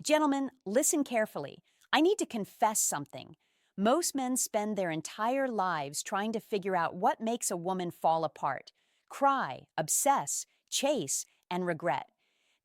Gentlemen, listen carefully. I need to confess something. Most men spend their entire lives trying to figure out what makes a woman fall apart. Cry, obsess, chase, and regret.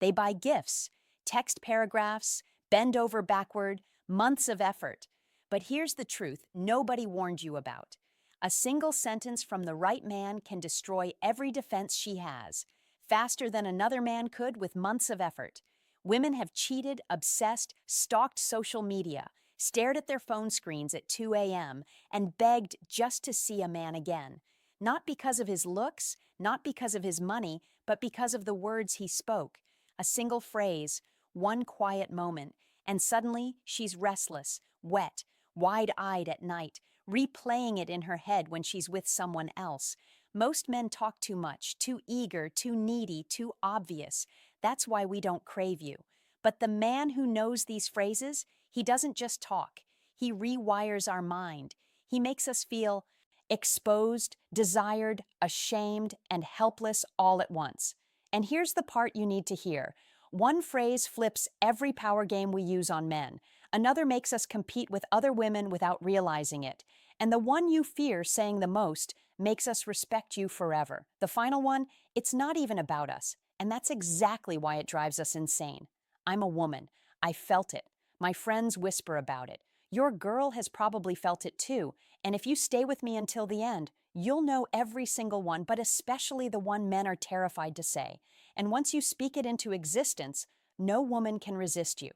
They buy gifts, text paragraphs, bend over backward, months of effort. But here's the truth nobody warned you about. A single sentence from the right man can destroy every defense she has, faster than another man could with months of effort. Women have cheated, obsessed, stalked social media, stared at their phone screens at 2 a.m., and begged just to see a man again. Not because of his looks, not because of his money, but because of the words he spoke. A single phrase, one quiet moment, and suddenly she's restless, wet, wide-eyed at night, replaying it in her head when she's with someone else. Most men talk too much, too eager, too needy, too obvious. That's why we don't crave you. But the man who knows these phrases, he doesn't just talk. He rewires our mind. He makes us feel exposed, desired, ashamed, and helpless all at once. And here's the part you need to hear. One phrase flips every power game we use on men. Another makes us compete with other women without realizing it. And the one you fear saying the most makes us respect you forever. The final one, it's not even about us. And that's exactly why it drives us insane. I'm a woman. I felt it. My friends whisper about it. Your girl has probably felt it too. And if you stay with me until the end, you'll know every single one, but especially the one men are terrified to say. And once you speak it into existence, no woman can resist you.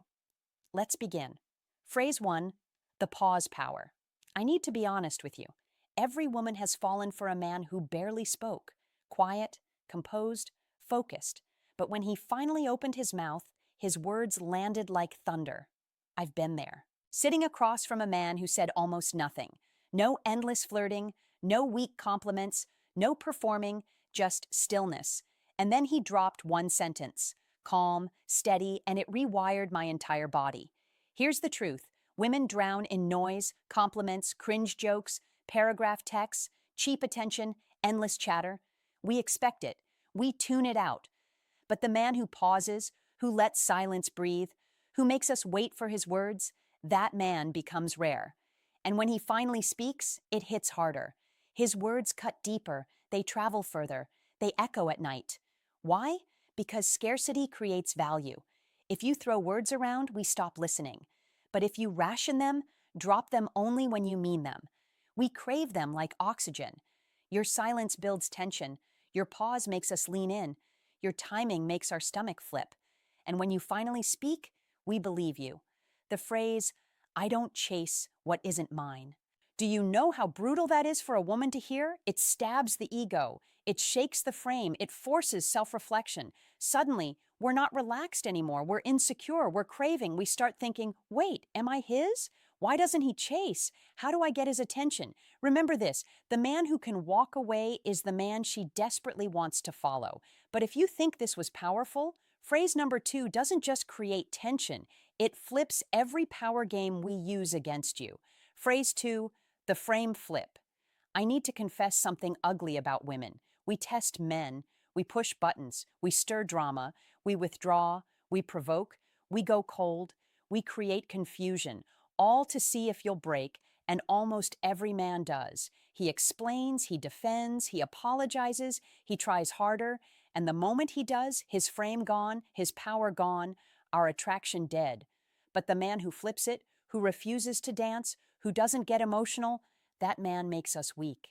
Let's begin. Phrase 1, the pause power. I need to be honest with you. Every woman has fallen for a man who barely spoke. Quiet, composed, focused. But when he finally opened his mouth, his words landed like thunder. I've been there. Sitting across from a man who said almost nothing. No endless flirting, no weak compliments, no performing, just stillness. And then he dropped one sentence. Calm, steady, and it rewired my entire body. Here's the truth. Women drown in noise, compliments, cringe jokes, paragraph texts, cheap attention, endless chatter. We expect it. We tune it out. But the man who pauses, who lets silence breathe, who makes us wait for his words, that man becomes rare. And when he finally speaks, it hits harder. His words cut deeper, they travel further, they echo at night. Why? Because scarcity creates value. If you throw words around, we stop listening. But if you ration them, drop them only when you mean them. We crave them like oxygen. Your silence builds tension. Your pause makes us lean in. Your timing makes our stomach flip. And when you finally speak, we believe you. The phrase, I don't chase what isn't mine. Do you know how brutal that is for a woman to hear? It stabs the ego. It shakes the frame. It forces self-reflection. Suddenly, we're not relaxed anymore. We're insecure. We're craving. We start thinking, wait, am I his? Why doesn't he chase? How do I get his attention? Remember this, the man who can walk away is the man she desperately wants to follow. But if you think this was powerful, phrase number 2 doesn't just create tension. It flips every power game we use against you. Phrase 2, the frame flip. I need to confess something ugly about women. We test men, we push buttons, we stir drama, we withdraw, we provoke, we go cold, we create confusion, all to see if you'll break, and almost every man does. He explains, he defends, he apologizes, he tries harder, and the moment he does, his frame gone, his power gone, our attraction dead. But the man who flips it, who refuses to dance, who doesn't get emotional, that man makes us weak.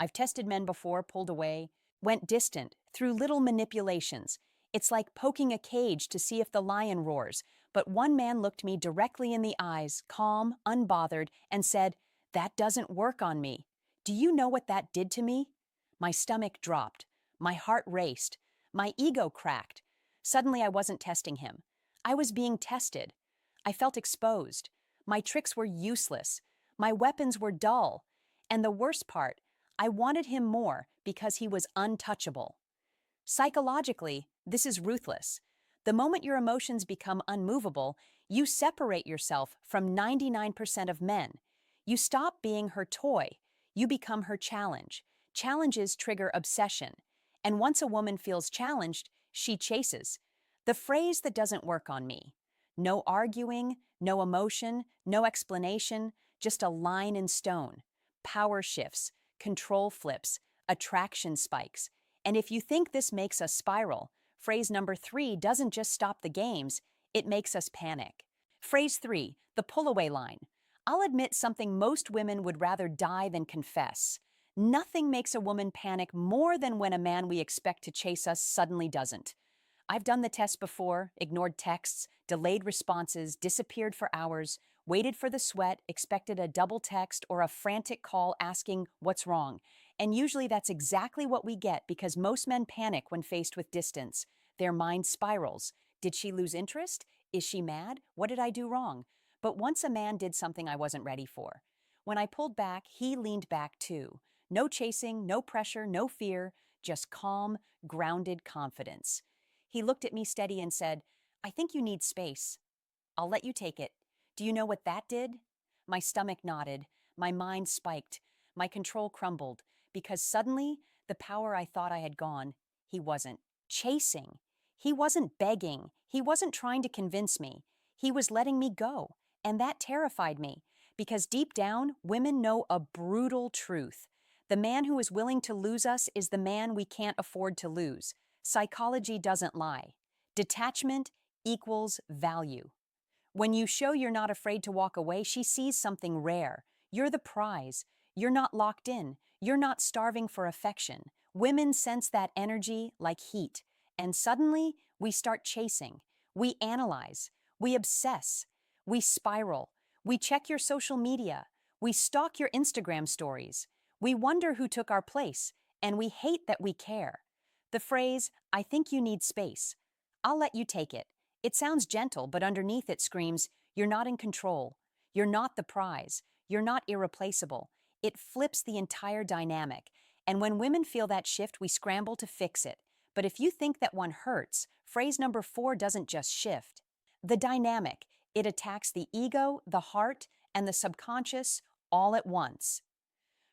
I've tested men before, pulled away, went distant, through little manipulations. It's like poking a cage to see if the lion roars. But one man looked me directly in the eyes, calm, unbothered, and said, that doesn't work on me. Do you know what that did to me? My stomach dropped. My heart raced. My ego cracked. Suddenly I wasn't testing him. I was being tested. I felt exposed. My tricks were useless. My weapons were dull. And the worst part, I wanted him more because he was untouchable. Psychologically, this is ruthless. The moment your emotions become unmovable, you separate yourself from 99% of men. You stop being her toy. You become her challenge. Challenges trigger obsession. And once a woman feels challenged, she chases. The phrase that doesn't work on me. No arguing, no emotion, no explanation, just a line in stone. Power shifts, control flips, attraction spikes. And if you think this makes us spiral, phrase number 3 doesn't just stop the games, it makes us panic. Phrase 3, the pull-away line. I'll admit something most women would rather die than confess. Nothing makes a woman panic more than when a man we expect to chase us suddenly doesn't. I've done the test before, ignored texts, delayed responses, disappeared for hours, waited for the sweat, expected a double text or a frantic call asking what's wrong. And usually that's exactly what we get because most men panic when faced with distance. Their mind spirals. Did she lose interest? Is she mad? What did I do wrong? But once a man did something I wasn't ready for. When I pulled back, he leaned back too. No chasing, no pressure, no fear, just calm, grounded confidence. He looked at me steady and said, I think you need space. I'll let you take it. Do you know what that did? My stomach knotted, my mind spiked, my control crumbled, because suddenly, the power I thought I had gone, he wasn't. Chasing. He wasn't begging. He wasn't trying to convince me. He was letting me go. And that terrified me, because deep down, women know a brutal truth. The man who is willing to lose us is the man we can't afford to lose. Psychology doesn't lie. Detachment equals value. When you show you're not afraid to walk away, she sees something rare. You're the prize. You're not locked in. You're not starving for affection. Women sense that energy like heat. And suddenly, we start chasing. We analyze. We obsess. We spiral. We check your social media. We stalk your Instagram stories. We wonder who took our place. And we hate that we care. The phrase, I think you need space. I'll let you take it. It sounds gentle, but underneath it screams, you're not in control. You're not the prize. You're not irreplaceable. It flips the entire dynamic. And when women feel that shift, we scramble to fix it. But if you think that one hurts, phrase number 4 doesn't just shift. The dynamic, it attacks the ego, the heart, and the subconscious all at once.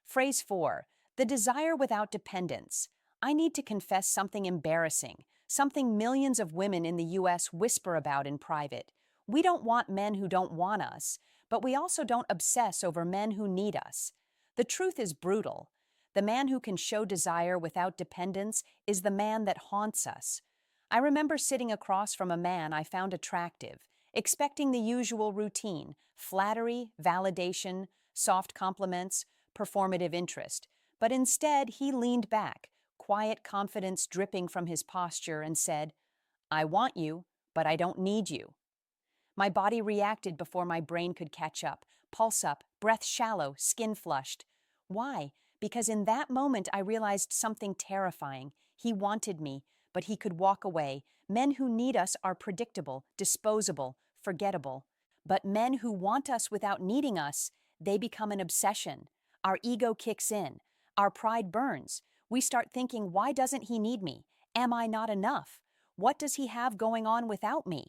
Phrase 4, the desire without dependence. I need to confess something embarrassing, something millions of women in the US whisper about in private. We don't want men who don't want us, but we also don't obsess over men who need us. The truth is brutal. The man who can show desire without dependence is the man that haunts us. I remember sitting across from a man I found attractive, expecting the usual routine, flattery, validation, soft compliments, performative interest. But instead, he leaned back, quiet confidence dripping from his posture, and said, I want you, but I don't need you. My body reacted before my brain could catch up, pulse up, breath shallow, skin flushed. Why? Because in that moment I realized something terrifying. He wanted me, but he could walk away. Men who need us are predictable, disposable, forgettable. But men who want us without needing us, they become an obsession. Our ego kicks in. Our pride burns. We start thinking, why doesn't he need me? Am I not enough? What does he have going on without me?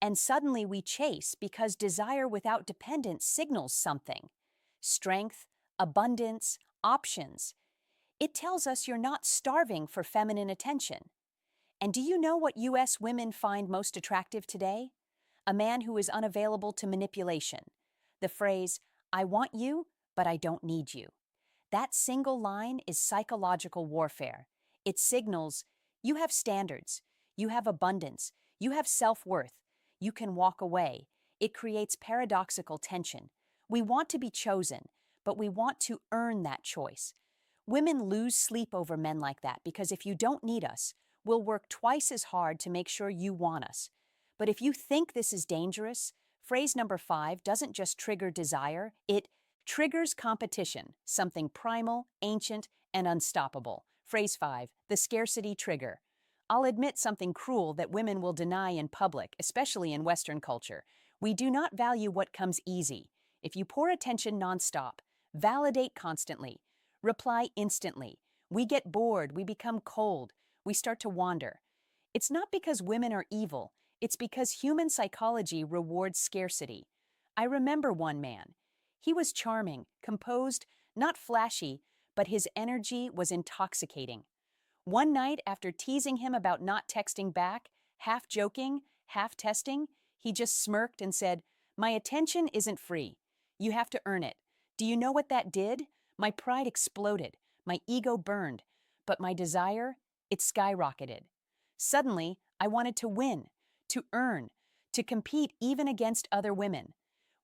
And suddenly we chase because desire without dependence signals something. Strength, abundance, options. It tells us you're not starving for feminine attention. And do you know what US women find most attractive today? A man who is unavailable to manipulation. The phrase, I want you, but I don't need you. That single line is psychological warfare. It signals, you have standards, you have abundance, you have self-worth, you can walk away. It creates paradoxical tension. We want to be chosen, but we want to earn that choice. Women lose sleep over men like that because if you don't need us, we'll work twice as hard to make sure you want us. But if you think this is dangerous, phrase number 5 doesn't just trigger desire, it triggers competition, something primal, ancient, and unstoppable. Phrase 5, the scarcity trigger. I'll admit something cruel that women will deny in public, especially in Western culture. We do not value what comes easy. If you pour attention nonstop, validate constantly, reply instantly, we get bored, we become cold, we start to wander. It's not because women are evil, it's because human psychology rewards scarcity. I remember one man. He was charming, composed, not flashy, but his energy was intoxicating. One night, after teasing him about not texting back, half joking, half testing, He just smirked and said, "My attention isn't free. You have to earn it." Do you know what that did? My pride exploded. My ego burned. But my desire, it skyrocketed. Suddenly, I wanted to win, to earn, to compete even against other women.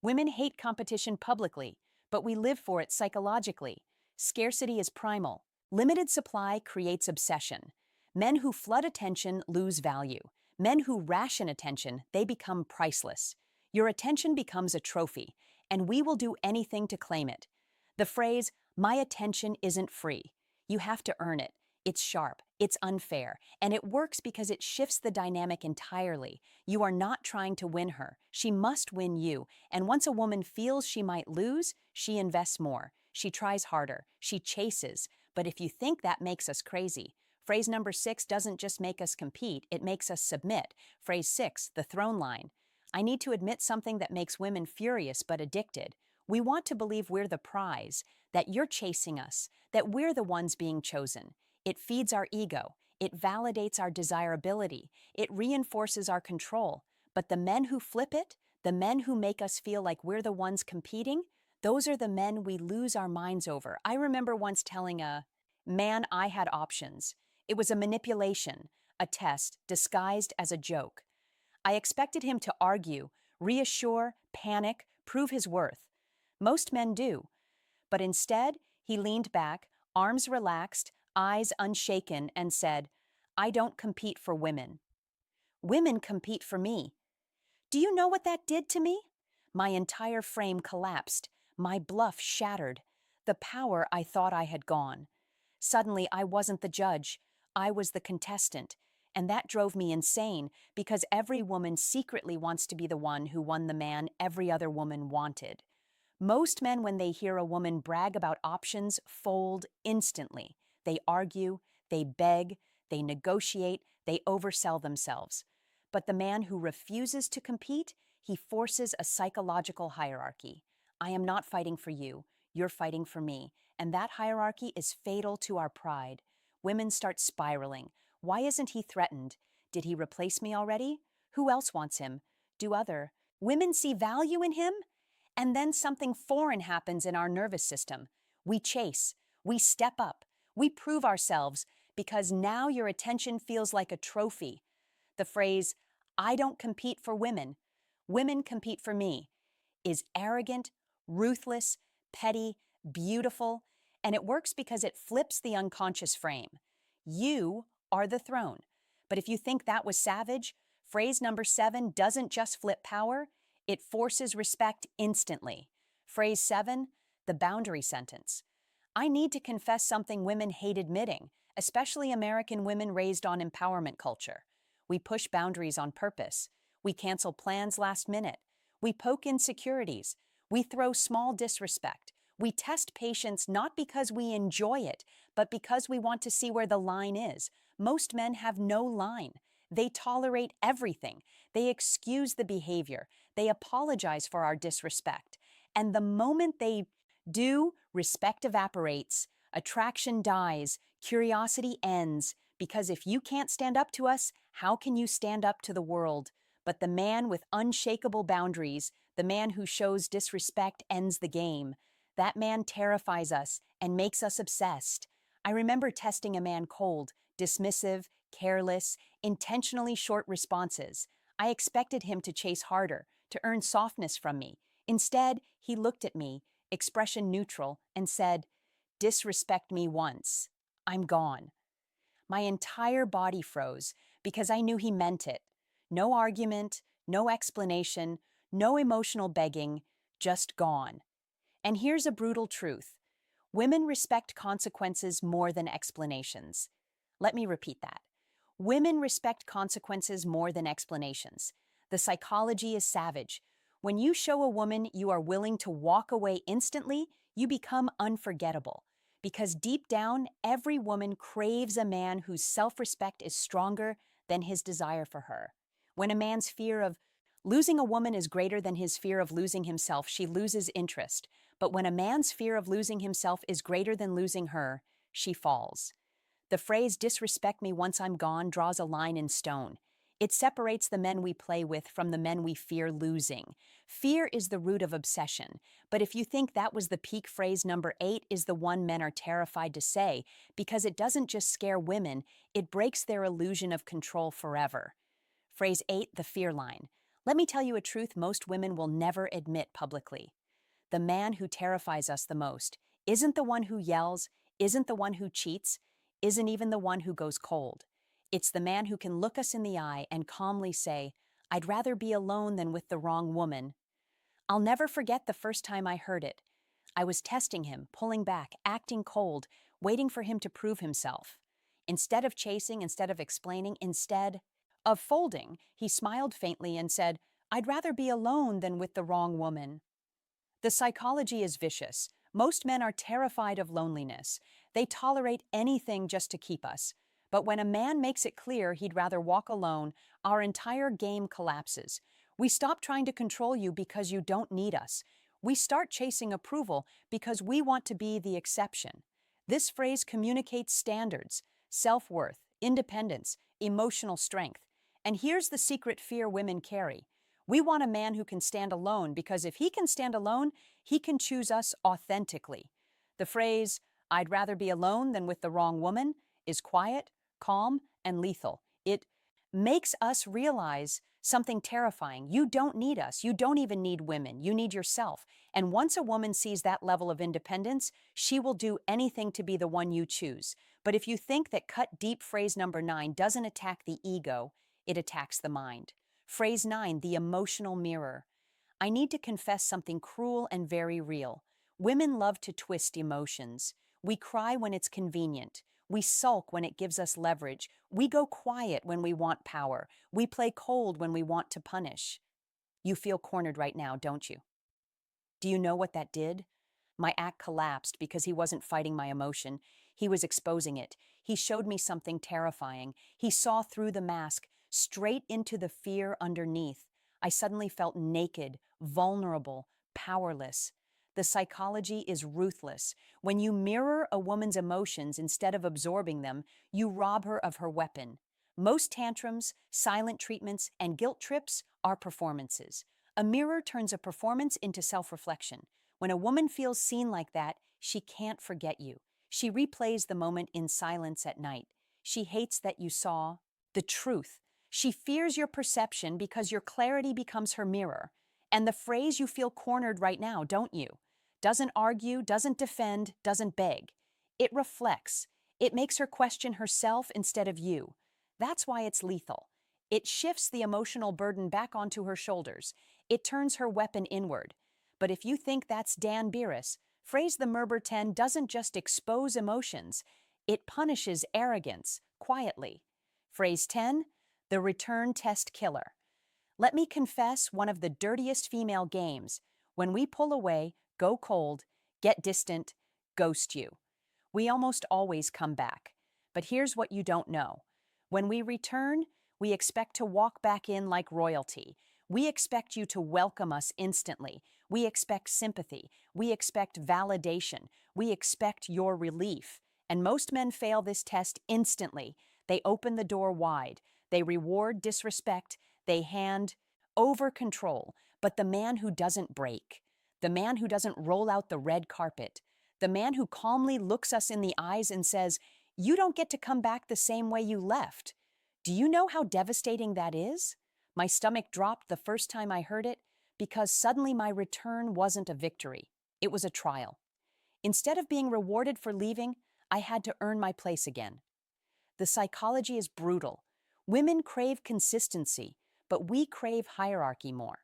Women hate competition publicly, but we live for it psychologically. Scarcity is primal. Limited supply creates obsession. Men who flood attention lose value. Men who ration attention, they become priceless. Your attention becomes a trophy, and we will do anything to claim it. The phrase, "my attention isn't free." You have to earn it. It's sharp, it's unfair, and it works because it shifts the dynamic entirely. You are not trying to win her. She must win you. And once a woman feels she might lose, she invests more. She tries harder. She chases. But if you think that makes us crazy, phrase number 6 doesn't just make us compete, it makes us submit. Phrase 6, the throne line. I need to admit something that makes women furious but addicted. We want to believe we're the prize, that you're chasing us, that we're the ones being chosen. It feeds our ego. It validates our desirability. It reinforces our control. But the men who flip it, the men who make us feel like we're the ones competing, those are the men we lose our minds over. I remember once telling a man I had options. It was a manipulation, a test disguised as a joke. I expected him to argue, reassure, panic, prove his worth. Most men do. But instead, he leaned back, arms relaxed, eyes unshaken, and said, "I don't compete for women. Women compete for me." Do you know what that did to me? My entire frame collapsed. My bluff shattered. The power I thought I had gone. Suddenly, I wasn't the judge. I was the contestant. And that drove me insane because every woman secretly wants to be the one who won the man every other woman wanted. Most men, when they hear a woman brag about options, fold instantly. They argue, they beg, they negotiate, they oversell themselves. But the man who refuses to compete, he forces a psychological hierarchy. I am not fighting for you, you're fighting for me. And that hierarchy is fatal to our pride. Women start spiraling. Why isn't he threatened? Did he replace me already? Who else wants him? Do other women see value in him? And then something foreign happens in our nervous system. We chase, we step up, we prove ourselves because now your attention feels like a trophy. The phrase, "I don't compete for women, women compete for me," is arrogant, ruthless, petty, beautiful, and it works because it flips the unconscious frame. You are the throne. But if you think that was savage, phrase number 7 doesn't just flip power, it forces respect instantly. Phrase 7, the boundary sentence. I need to confess something women hate admitting, especially American women raised on empowerment culture. We push boundaries on purpose. We cancel plans last minute. We poke insecurities. We throw small disrespect. We test patience not because we enjoy it, but because we want to see where the line is. Most men have no line. They tolerate everything. They excuse the behavior. They apologize for our disrespect. And the moment they do, respect evaporates, attraction dies, curiosity ends, because if you can't stand up to us, how can you stand up to the world? But the man with unshakable boundaries, the man who shows disrespect ends the game. That man terrifies us and makes us obsessed. I remember testing a man cold, dismissive, careless, intentionally short responses. I expected him to chase harder, to earn softness from me. Instead, he looked at me, expression neutral, and said, "Disrespect me once. I'm gone." My entire body froze because I knew he meant it. No argument, no explanation, no emotional begging, just gone. And here's a brutal truth. Women respect consequences more than explanations. Let me repeat that. Women respect consequences more than explanations. The psychology is savage. When you show a woman you are willing to walk away instantly, you become unforgettable. Because deep down, every woman craves a man whose self-respect is stronger than his desire for her. When a man's fear of losing a woman is greater than his fear of losing himself, she loses interest. But when a man's fear of losing himself is greater than losing her, she falls. The phrase "disrespect me once I'm gone" draws a line in stone. It separates the men we play with from the men we fear losing. Fear is the root of obsession, but if you think that was the peak, phrase number 8 is the one men are terrified to say because it doesn't just scare women, it breaks their illusion of control forever. Phrase 8, the fear line. Let me tell you a truth most women will never admit publicly. The man who terrifies us the most isn't the one who yells, isn't the one who cheats, isn't even the one who goes cold. It's the man who can look us in the eye and calmly say, I'd rather be alone than with the wrong woman. I'll never forget the first time I heard it. I was testing him, pulling back, acting cold, waiting for him to prove himself. Instead of chasing, instead of explaining, instead of folding, he smiled faintly and said, I'd rather be alone than with the wrong woman. The psychology is vicious. Most men are terrified of loneliness. They tolerate anything just to keep us. But when a man makes it clear he'd rather walk alone, our entire game collapses. We stop trying to control you because you don't need us. We start chasing approval because we want to be the exception. This phrase communicates standards, self-worth, independence, emotional strength. And here's the secret fear women carry. We want a man who can stand alone because if he can stand alone, he can choose us authentically. The phrase, I'd rather be alone than with the wrong woman, is quiet, calm, and lethal. It makes us realize something terrifying. You don't need us. You don't even need women. You need yourself. And once a woman sees that level of independence, she will do anything to be the one you choose. But if you think that cut deep, phrase number 9 doesn't attack the ego, it attacks the mind. Phrase 9, the emotional mirror. I need to confess something cruel and very real. Women love to twist emotions. We cry when it's convenient. We sulk when it gives us leverage. We go quiet when we want power. We play cold when we want to punish. You feel cornered right now, don't you? Do you know what that did? My act collapsed because he wasn't fighting my emotion. He was exposing it. He showed me something terrifying. He saw through the mask, straight into the fear underneath. I suddenly felt naked, vulnerable, powerless. The psychology is ruthless. When you mirror a woman's emotions instead of absorbing them, you rob her of her weapon. Most tantrums, silent treatments, and guilt trips are performances. A mirror turns a performance into self-reflection. When a woman feels seen like that, she can't forget you. She replays the moment in silence at night. She hates that you saw the truth. She fears your perception because your clarity becomes her mirror. And the phrase you feel cornered right now, don't you? Doesn't argue, doesn't defend, doesn't beg. It reflects. It makes her question herself instead of you. That's why it's lethal. It shifts the emotional burden back onto her shoulders. It turns her weapon inward. But if you think that's Dan Beerus, phrase the Merber 10 doesn't just expose emotions, it punishes arrogance, quietly. Phrase 10, the return test killer. Let me confess one of the dirtiest female games. When we pull away, go cold, get distant, ghost you. We almost always come back. But here's what you don't know. When we return, we expect to walk back in like royalty. We expect you to welcome us instantly. We expect sympathy. We expect validation. We expect your relief. And most men fail this test instantly. They open the door wide. They reward disrespect. They hand over control. But the man who doesn't break, the man who doesn't roll out the red carpet, the man who calmly looks us in the eyes and says, you don't get to come back the same way you left. Do you know how devastating that is? My stomach dropped the first time I heard it because suddenly my return wasn't a victory. It was a trial. Instead of being rewarded for leaving, I had to earn my place again. The psychology is brutal. Women crave consistency, but we crave hierarchy more.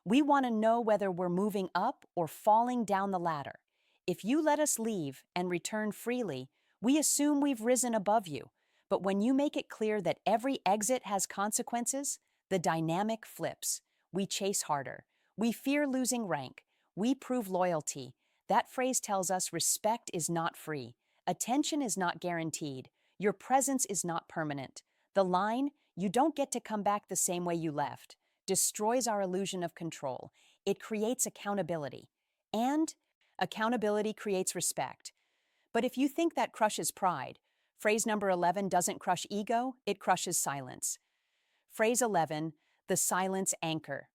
We want to know whether we're moving up or falling down the ladder. If you let us leave and return freely, we assume we've risen above you. But when you make it clear that every exit has consequences, the dynamic flips. We chase harder. We fear losing rank. We prove loyalty. That phrase tells us respect is not free. Attention is not guaranteed. Your presence is not permanent. The line, you don't get to come back the same way you left, destroys our illusion of control. It creates accountability. And accountability creates respect. But if you think that crushes pride, phrase number 11 doesn't crush ego, it crushes silence. Phrase 11, the silence anchor.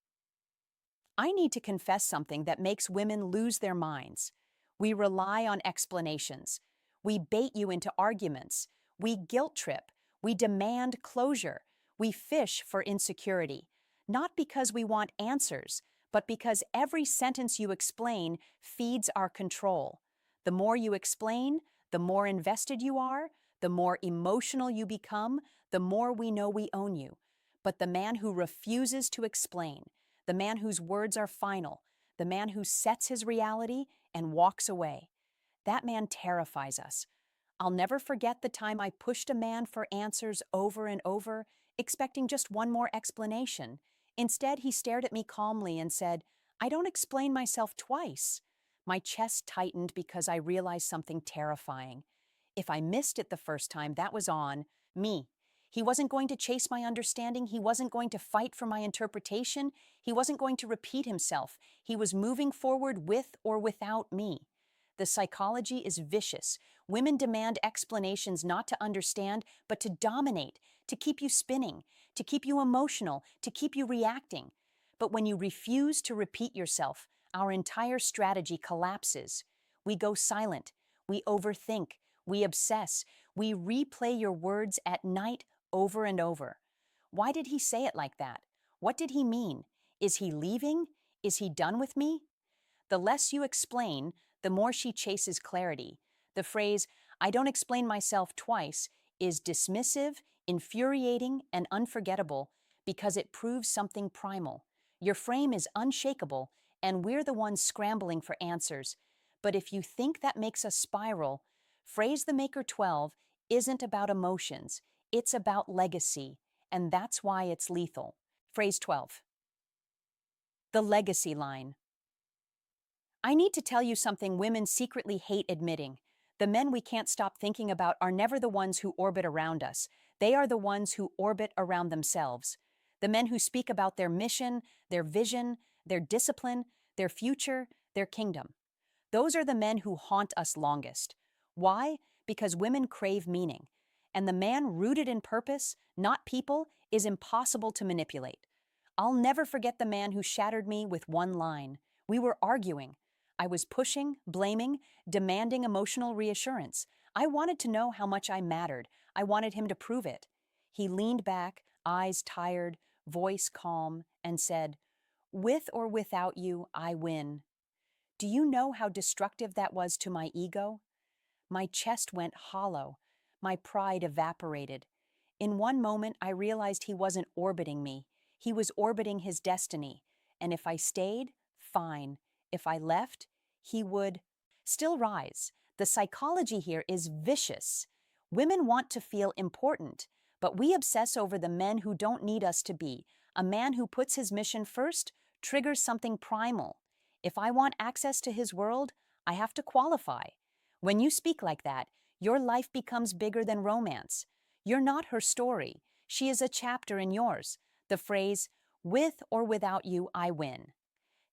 I need to confess something that makes women lose their minds. We rely on explanations. We bait you into arguments. We guilt trip. We demand closure. We fish for insecurity. Not because we want answers, but because every sentence you explain feeds our control. The more you explain, the more invested you are, the more emotional you become, the more we know we own you. But the man who refuses to explain, the man whose words are final, the man who sets his reality and walks away. That man terrifies us. I'll never forget the time I pushed a man for answers over and over, expecting just one more explanation. Instead, he stared at me calmly and said, "I don't explain myself twice." My chest tightened because I realized something terrifying. If I missed it the first time, that was on me. He wasn't going to chase my understanding. He wasn't going to fight for my interpretation. He wasn't going to repeat himself. He was moving forward with or without me. The psychology is vicious. Women demand explanations not to understand, but to dominate, to keep you spinning, to keep you emotional, to keep you reacting. But when you refuse to repeat yourself, our entire strategy collapses. We go silent. We overthink. We obsess. We replay your words at night over and over. Why did he say it like that? What did he mean? Is he leaving? Is he done with me? The less you explain, the more she chases clarity. The phrase, "I don't explain myself twice," is dismissive, infuriating, and unforgettable because it proves something primal. Your frame is unshakable, and we're the ones scrambling for answers. But if you think that makes us spiral, phrase the Maker 12 isn't about emotions, it's about legacy, and that's why it's lethal. Phrase 12. The legacy line. I need to tell you something women secretly hate admitting. The men we can't stop thinking about are never the ones who orbit around us. They are the ones who orbit around themselves. The men who speak about their mission, their vision, their discipline, their future, their kingdom. Those are the men who haunt us longest. Why? Because women crave meaning. And the man rooted in purpose, not people, is impossible to manipulate. I'll never forget the man who shattered me with one line. We were arguing. I was pushing, blaming, demanding emotional reassurance. I wanted to know how much I mattered. I wanted him to prove it. He leaned back, eyes tired, voice calm, and said, "With or without you, I win." Do you know how destructive that was to my ego? My chest went hollow. My pride evaporated. In one moment, I realized he wasn't orbiting me. He was orbiting his destiny. And if I stayed, fine. If I left, he would still rise. The psychology here is vicious. Women want to feel important, but we obsess over the men who don't need us to be. A man who puts his mission first triggers something primal. If I want access to his world, I have to qualify. When you speak like that, your life becomes bigger than romance. You're not her story. She is a chapter in yours. The phrase, "with or without you, I win,"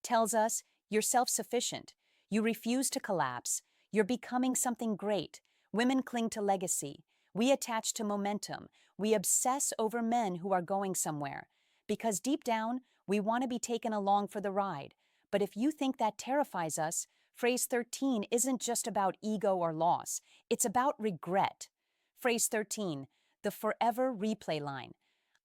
tells us you're self-sufficient. You refuse to collapse. You're becoming something great. Women cling to legacy. We attach to momentum. We obsess over men who are going somewhere. Because deep down, we want to be taken along for the ride. But if you think that terrifies us, phrase 13 isn't just about ego or loss. It's about regret. Phrase 13, the forever replay line.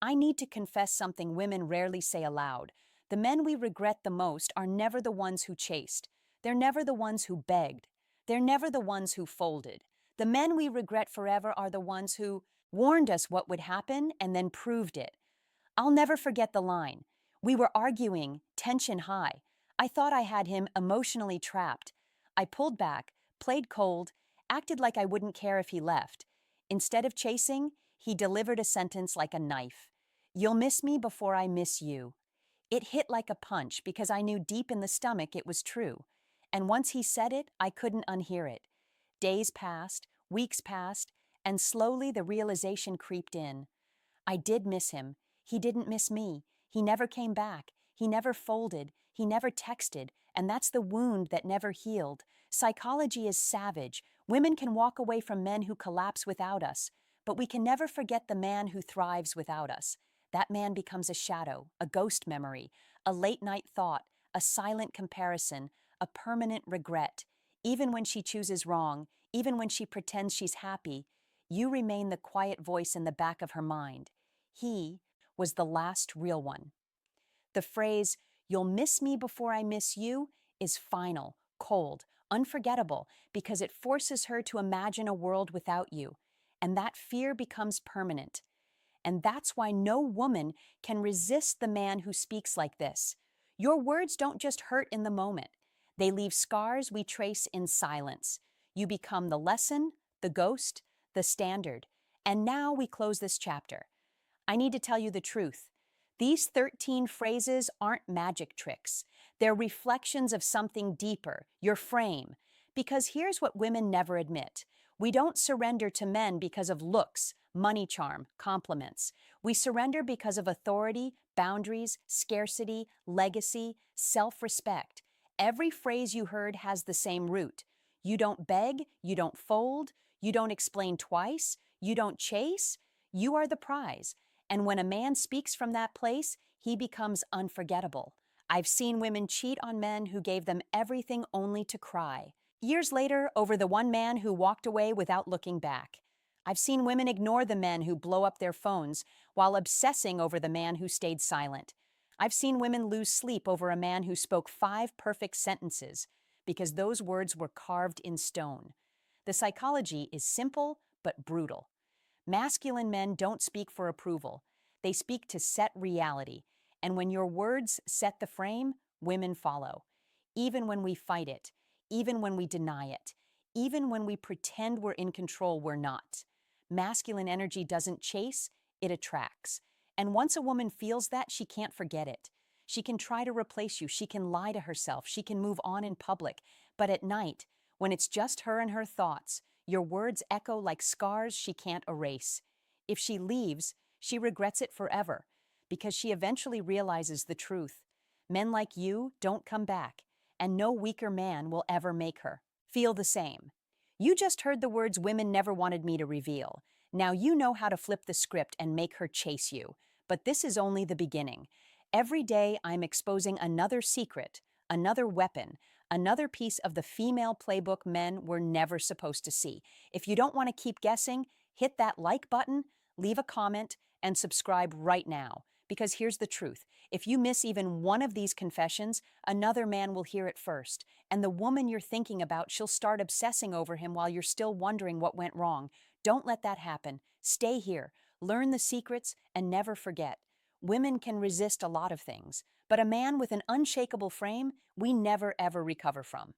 I need to confess something women rarely say aloud. The men we regret the most are never the ones who chased. They're never the ones who begged. They're never the ones who folded. The men we regret forever are the ones who warned us what would happen and then proved it. I'll never forget the line. We were arguing, tension high. I thought I had him emotionally trapped. I pulled back, played cold, acted like I wouldn't care if he left. Instead of chasing, he delivered a sentence like a knife. "You'll miss me before I miss you." It hit like a punch because I knew deep in the stomach it was true. And once he said it, I couldn't unhear it. Days passed, weeks passed, and slowly the realization creeped in. I did miss him. He didn't miss me. He never came back. He never folded. He never texted. And that's the wound that never healed. Psychology is savage. Women can walk away from men who collapse without us, but we can never forget the man who thrives without us. that man becomes a shadow, a ghost memory, a late night thought, a silent comparison, a permanent regret. Even when she chooses wrong, even when she pretends she's happy, you remain the quiet voice in the back of her mind. He was the last real one. The phrase, "you'll miss me before I miss you," is final, cold, unforgettable, because it forces her to imagine a world without you. And that fear becomes permanent. And that's why no woman can resist the man who speaks like this. Your words don't just hurt in the moment, they leave scars we trace in silence. You become the lesson, the ghost, the standard. And now we close this chapter. I need to tell you the truth. These 13 phrases aren't magic tricks. They're reflections of something deeper, your frame. Because here's what women never admit. We don't surrender to men because of looks, money charm, compliments. We surrender because of authority, boundaries, scarcity, legacy, self-respect. Every phrase you heard has the same root. You don't beg, you don't fold, you don't explain twice, you don't chase, you are the prize. And when a man speaks from that place, he becomes unforgettable. I've seen women cheat on men who gave them everything only to cry. Years later, over the one man who walked away without looking back. I've seen women ignore the men who blow up their phones while obsessing over the man who stayed silent. I've seen women lose sleep over a man who spoke 5 perfect sentences because those words were carved in stone. The psychology is simple but brutal. Masculine men don't speak for approval. They speak to set reality. And when your words set the frame, women follow. Even when we fight it, even when we deny it, even when we pretend we're in control, we're not. Masculine energy doesn't chase, it attracts. And once a woman feels that, she can't forget it. She can try to replace you. She can lie to herself. She can move on in public. But at night, when it's just her and her thoughts, your words echo like scars she can't erase. If she leaves, she regrets it forever, because she eventually realizes the truth. Men like you don't come back, and no weaker man will ever make her feel the same. You just heard the words women never wanted me to reveal. Now you know how to flip the script and make her chase you. But this is only the beginning. Every day I'm exposing another secret, another weapon, another piece of the female playbook men were never supposed to see. If you don't want to keep guessing, hit that like button, leave a comment, and subscribe right now. Because here's the truth. If you miss even one of these confessions, another man will hear it first. And the woman you're thinking about, she'll start obsessing over him while you're still wondering what went wrong. Don't let that happen. Stay here, learn the secrets, and never forget. Women can resist a lot of things, but a man with an unshakable frame, we never ever recover from.